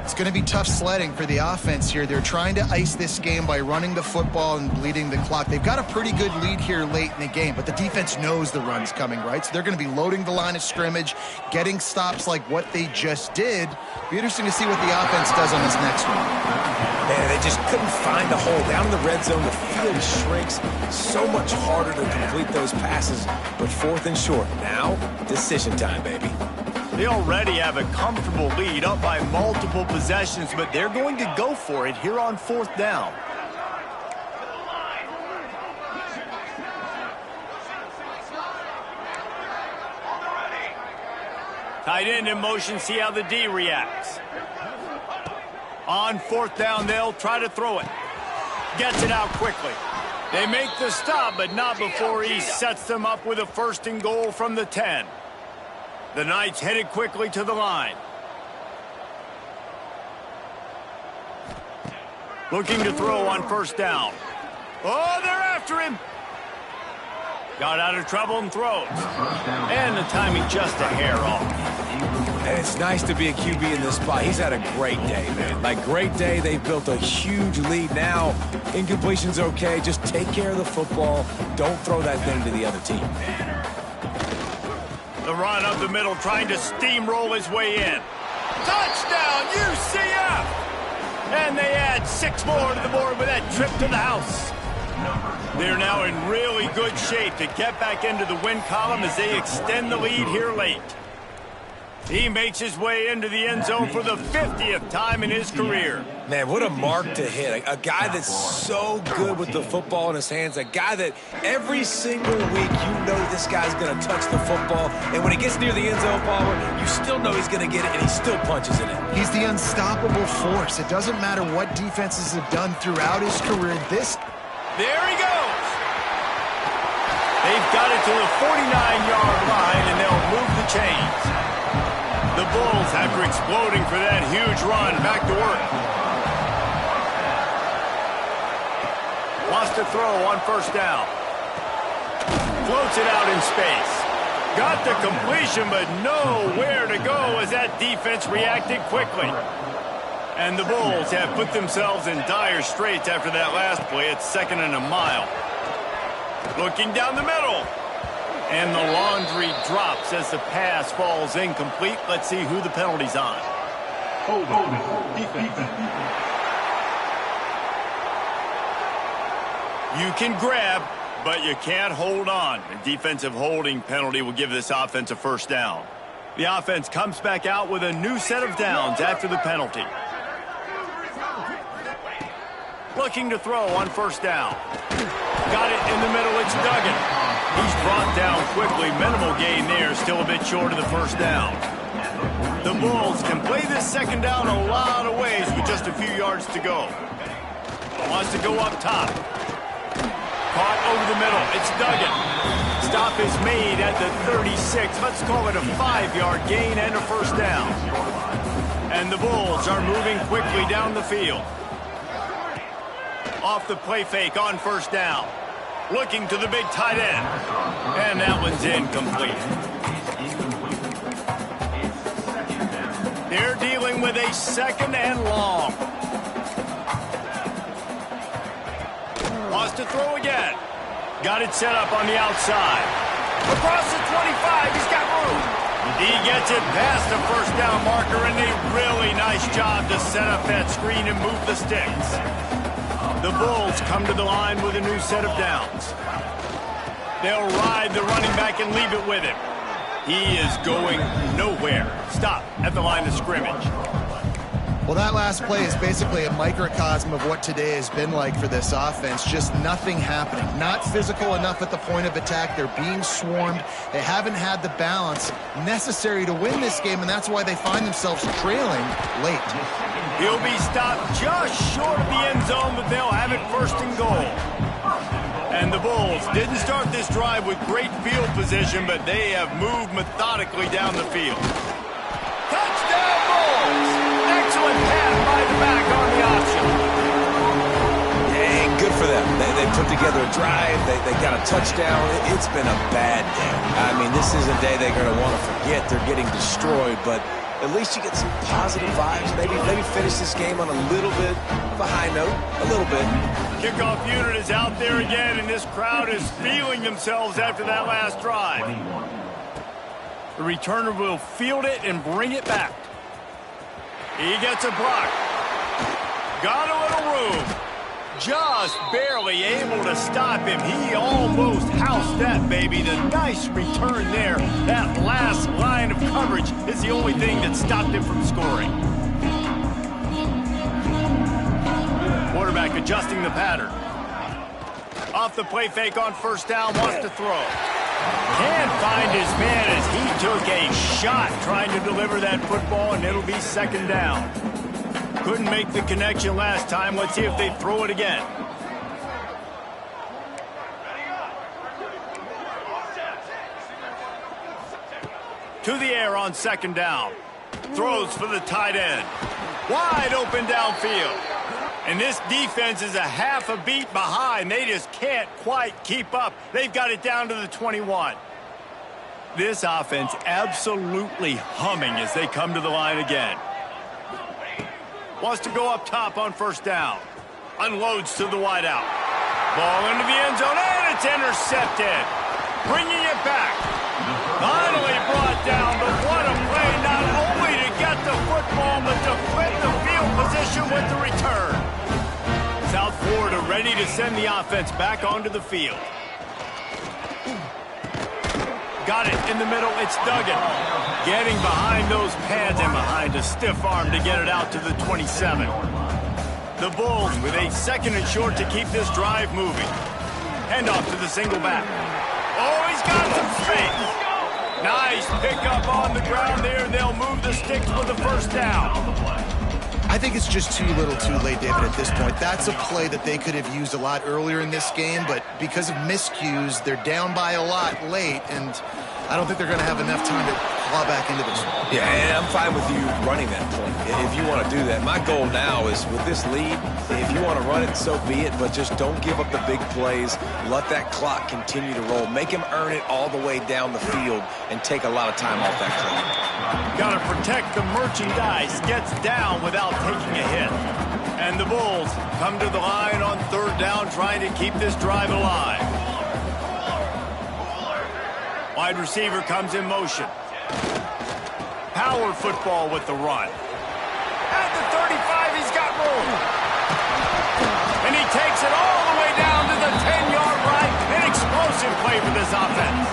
It's going to be tough sledding for the offense here. They're trying to ice this game by running the football and bleeding the clock. They've got a pretty good lead here late in the game, but the defense knows the run's coming, right? So they're going to be loading the line of scrimmage, getting stops like what they just did. Be interesting to see what the offense does on this next one. Man, they just couldn't find a hole. Down in the red zone, the field shrinks. So much harder to complete those passes, but 4th and short. Now, decision time, baby. They already have a comfortable lead up by multiple possessions, but they're going to go for it here on 4th down. Tight end in motion, see how the D reacts. On 4th down, they'll try to throw it. Gets it out quickly. They make the stop, but not before he sets them up with a 1st and goal from the 10. The Knights headed quickly to the line. Looking to throw on 1st down. Oh, they're after him. Got out of trouble and throws. And the timing just a hair off. And it's nice to be a QB in this spot. He's had a great day, man. Like, great day. They've built a huge lead. Now, incompletion's okay. Just take care of the football. Don't throw that thing to the other team. The run up the middle, trying to steamroll his way in. Touchdown, UCF! And they add 6 more to the board with that trip to the house. They're now in really good shape to get back into the win column as they extend the lead here late. He makes his way into the end zone for the 50th time in his career. Man, what a mark to hit. A guy that's so good with the football in his hands. A guy that every single week you know this guy's going to touch the football. And when he gets near the end zone, Palmer, you still know he's going to get it, and he still punches in it. He's the unstoppable force. It doesn't matter what defenses have done throughout his career. There he goes. They've got it to the 49-yard line, and they'll move the chains. The Bulls, after exploding for that huge run, back to work. Wants to throw on 1st down. Floats it out in space. Got the completion, but nowhere to go as that defense reacted quickly. And the Bulls have put themselves in dire straits after that last play. It's 2nd and a mile. Looking down the middle. And the laundry drops as the pass falls incomplete. Let's see who the penalty's on. You can grab, but you can't hold on. A defensive holding penalty will give this offense a 1st down. The offense comes back out with a new set of downs after the penalty. Looking to throw on 1st down. Got it in the middle. It's Duggan. He's brought down quickly. Minimal gain there. Still a bit short of the 1st down. The Bulls can play this 2nd down a lot of ways with just a few yards to go. Wants to go up top. Caught over the middle. It's Duggan. Stop is made at the 36. Let's call it a 5-yard gain and a 1st down. And the Bulls are moving quickly down the field. Off the play fake on 1st down. Looking to the big tight end. And that one's incomplete. They're dealing with a 2nd and long. Wants to throw again. Got it set up on the outside. Across the 25, he's got room. He gets it past the 1st down marker, and a really nice job to set up that screen and move the sticks. The Bulls come to the line with a new set of downs. They'll ride the running back and leave it with him. He is going nowhere. Stop at the line of scrimmage. Well, that last play is basically a microcosm of what today has been like for this offense. Just nothing happening. Not physical enough at the point of attack. They're being swarmed. They haven't had the balance necessary to win this game, and that's why they find themselves trailing late. He'll be stopped just short of the end zone, but they'll have it 1st and goal. And the Bulls didn't start this drive with great field position, but they have moved methodically down the field. Touchdown, Bulls! Excellent pass by the back on the option. Dang, good for them. They put together a drive. They got a touchdown. It's been a bad day. I mean, this is a day they're going to want to forget. They're getting destroyed, but at least you get some positive vibes. Maybe finish this game on a little bit of a high note. A little bit. Kickoff unit is out there again, and this crowd is feeling themselves after that last drive. The returner will field it and bring it back. He gets a block. Got a little room. Just barely able to stop him. He almost housed that baby. The nice return there. That last line of coverage is the only thing that stopped him from scoring. Quarterback adjusting the pattern. Off the play fake on 1st down, wants to throw. Can't find his man as he took a shot trying to deliver that football, and it'll be 2nd down. Couldn't make the connection last time. Let's see if they throw it again. To the air on second down. Throws for the tight end. Wide open downfield. And this defense is a half a beat behind. They just can't quite keep up. They've got it down to the 21. This offense absolutely humming as they come to the line again. Wants to go up top on first down. Unloads to the wideout. Ball into the end zone, and it's intercepted. Bringing it back. Finally brought down, but what a play, not only to get the football, but to flip the field position with the return. South Florida ready to send the offense back onto the field. Got it in the middle, it's Duggan. Getting behind those pads and behind a stiff arm to get it out to the 27. The Bulls with a second and short to keep this drive moving. Handoff to the single back. Oh, he's got some space. Nice pickup on the ground there. They'll move the sticks for the first down. I think it's just too little too late, David, at this point. That's a play that they could have used a lot earlier in this game, but because of miscues, they're down by a lot late, and I don't think they're going to have enough time to claw back into this one. Yeah, and I'm fine with you running that point if you want to do that. My goal now is with this lead, if you want to run it, so be it, but just don't give up the big plays. Let that clock continue to roll. Make him earn it all the way down the field and take a lot of time off that clock. Got to protect the merchandise. Gets down without taking a hit. And the Bulls come to the line on third down, trying to keep this drive alive. Wide receiver comes in motion. Power football with the run. At the 35, he's got room. And he takes it all the way down to the 10-yard line. An explosive play for this offense.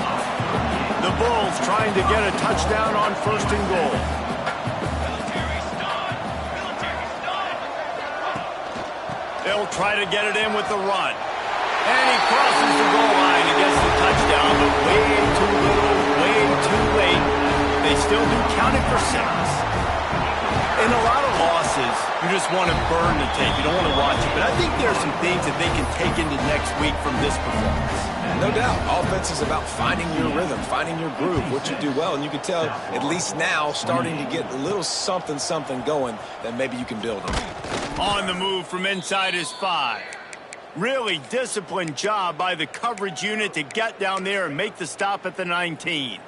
The Bulls trying to get a touchdown on first and goal. They'll try to get it in with the run. And he crosses the goal line and gets the touchdown, but way too little, way too late. They still do count it for 6. In a lot of losses, you just want to burn the tape. You don't want to watch it. But I think there are some things that they can take into next week from this performance. No doubt. Offense is about finding your rhythm, finding your groove, what you do well. And you can tell, at least now, starting to get a little something going that maybe you can build on. On the move from inside his 5. Really disciplined job by the coverage unit to get down there and make the stop at the 19.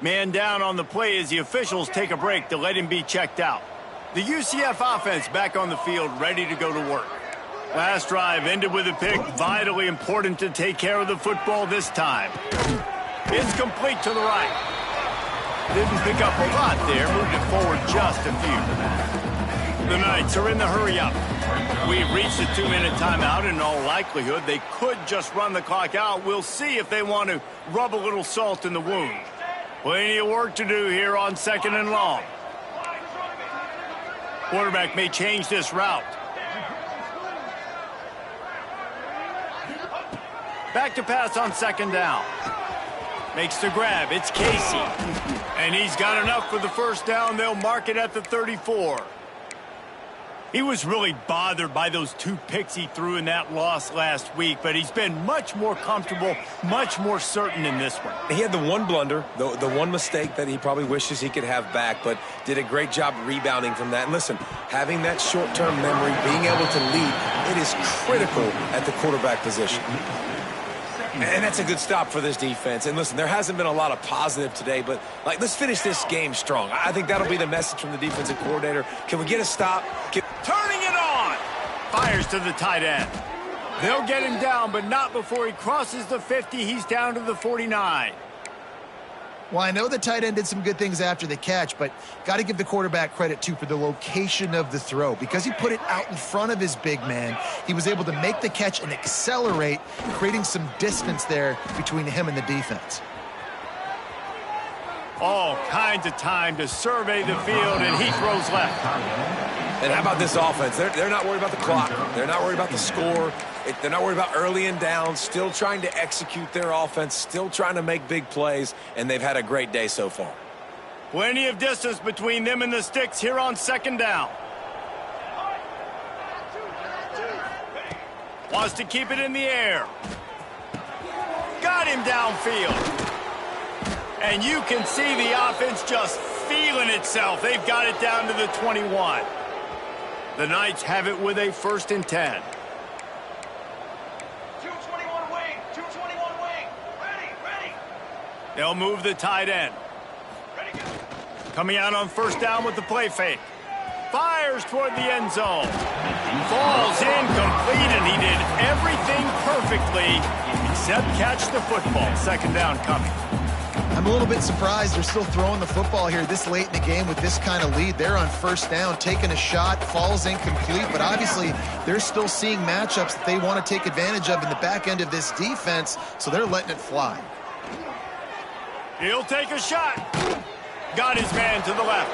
Man down on the play as the officials take a break to let him be checked out. The UCF offense back on the field, ready to go to work. Last drive ended with a pick. Vitally important to take care of the football this time. It's complete to the right. Didn't pick up a lot there. Moved it forward just a few. The Knights are in the hurry-up. We've reached the 2-minute timeout, and in all likelihood, they could just run the clock out. We'll see if they want to rub a little salt in the wound. Plenty of work to do here on second and long. Quarterback may change this route. Back to pass on second down. Makes the grab. It's Casey. And he's got enough for the first down. They'll mark it at the 34. He was really bothered by those 2 picks he threw in that loss last week, but he's been much more comfortable, much more certain in this one. He had the one blunder, the one mistake that he probably wishes he could have back, but did a great job rebounding from that. And listen, having that short-term memory, being able to lead, it is critical at the quarterback position. And that's a good stop for this defense. And listen, there hasn't been a lot of positive today, but let's finish this game strong. I think that'll be the message from the defensive coordinator. Can we get a stop? Turning it on. Fires to the tight end. They'll get him down, but not before he crosses the 50. He's down to the 49. Well, I know the tight end did some good things after the catch, but got to give the quarterback credit, too, for the location of the throw. Because he put it out in front of his big man, he was able to make the catch and accelerate, creating some distance there between him and the defense. All kinds of time to survey the field, and he throws left. And how about this offense? They're not worried about the clock. They're not worried about the score. They're not worried about early and down. Still trying to execute their offense. Still trying to make big plays. And they've had a great day so far. Plenty of distance between them and the sticks here on second down. Wants to keep it in the air. Got him downfield. And you can see the offense just feeling itself. They've got it down to the 21. The Knights have it with a 1st and 10. 221 wing, 221 wing. Ready. They'll move the tight end. Ready, go. Coming out on 1st down with the play fake. Fires toward the end zone. Falls incomplete, and he did everything perfectly except catch the football. 2nd down coming. I'm a little bit surprised they're still throwing the football here this late in the game with this kind of lead. They're on 1st down, taking a shot, falls incomplete, but obviously they're still seeing matchups that they want to take advantage of in the back end of this defense, so they're letting it fly. He'll take a shot. Got his man to the left.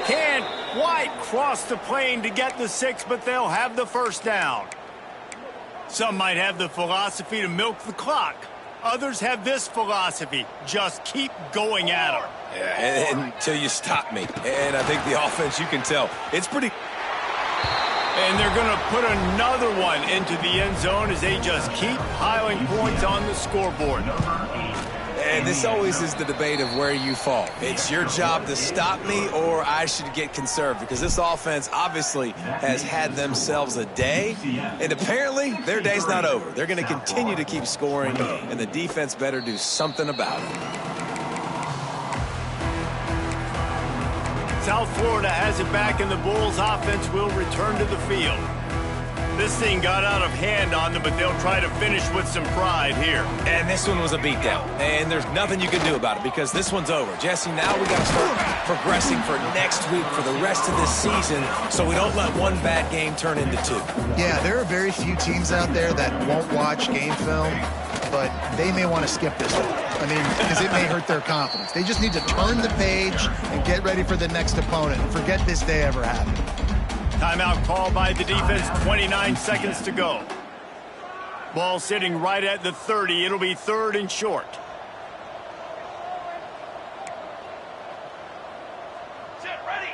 Can't quite cross the plane to get the 6, but they'll have the 1st down. Some might have the philosophy to milk the clock. Others have this philosophy: just keep going at them. Yeah, until you stop me. And I think the offense, you can tell, it's pretty... And they're going to put another one into the end zone as they just keep piling points on the scoreboard. And this always is the debate of where you fall. It's your job to stop me, or I should get conserved, because this offense obviously has had themselves a day, and apparently their day's not over. They're going to continue to keep scoring, and the defense better do something about it. South Florida has it back, and the Bulls offense will return to the field. This thing got out of hand on them, but they'll try to finish with some pride here. And this one was a beatdown, and there's nothing you can do about it because this one's over. Jesse, now we got to start progressing for next week, for the rest of this season, so we don't let one bad game turn into 2. Yeah, there are very few teams out there that won't watch game film, but they may want to skip this one. I mean, because it may hurt their confidence. They just need to turn the page and get ready for the next opponent and forget this day ever happened. Timeout called by the defense, 29 seconds to go. Ball sitting right at the 30. It'll be 3rd and short. Sit, ready.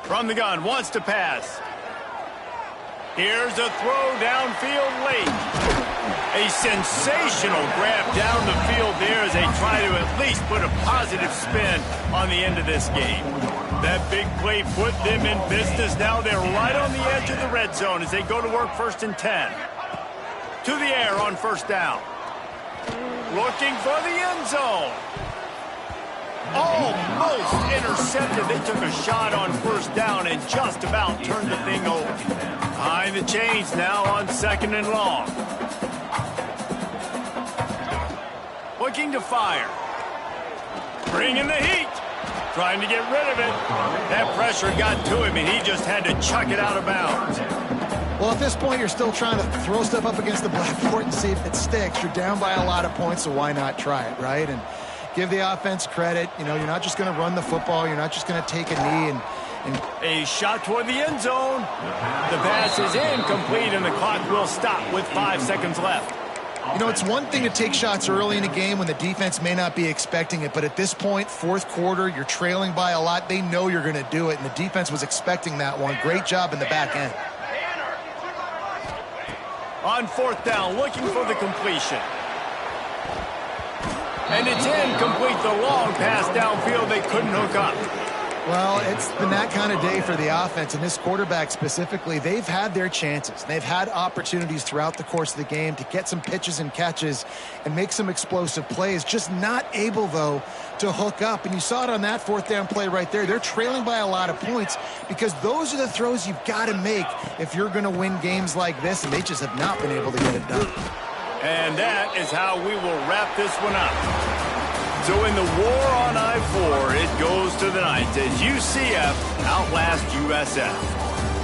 From the gun, wants to pass. Here's a throw downfield late. A sensational grab down the field there as they try to at least put a positive spin on the end of this game. That big play put them in business. Now they're right on the edge of the red zone as they go to work 1st and 10. To the air on 1st down. Looking for the end zone. Almost intercepted. They took a shot on 1st down and just about turned the thing over. Behind the chains now on 2nd and long. Looking to fire. Bringing the heat. Trying to get rid of it. That pressure got to him, and he just had to chuck it out of bounds. Well, at this point, you're still trying to throw stuff up against the blackboard and see if it sticks. You're down by a lot of points, so why not try it, right? And give the offense credit. You know, you're not just going to run the football. You're not just going to take a knee and a shot toward the end zone. The pass is incomplete, and the clock will stop with 5 seconds left. You know, it's one thing to take shots early in a game when the defense may not be expecting it, but at this point, 4th quarter, you're trailing by a lot. They know you're going to do it, and the defense was expecting that one. Great job in the back end. On 4th down, looking for the completion. And it's incomplete. The long pass downfield, they couldn't hook up. Well, it's been that kind of day for the offense, and this quarterback specifically, they've had their chances. They've had opportunities throughout the course of the game to get some pitches and catches and make some explosive plays, just not able, though, to hook up. And you saw it on that 4th down play right there. They're trailing by a lot of points because those are the throws you've got to make if you're going to win games like this, and they just have not been able to get it done. And that is how we will wrap this one up. So in the war on I-4, it goes to the Knights as UCF outlast USF.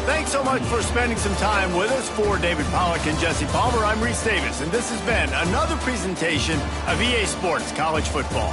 Thanks so much for spending some time with us. For David Pollack and Jesse Palmer, I'm Reese Davis, and this has been another presentation of EA Sports College Football.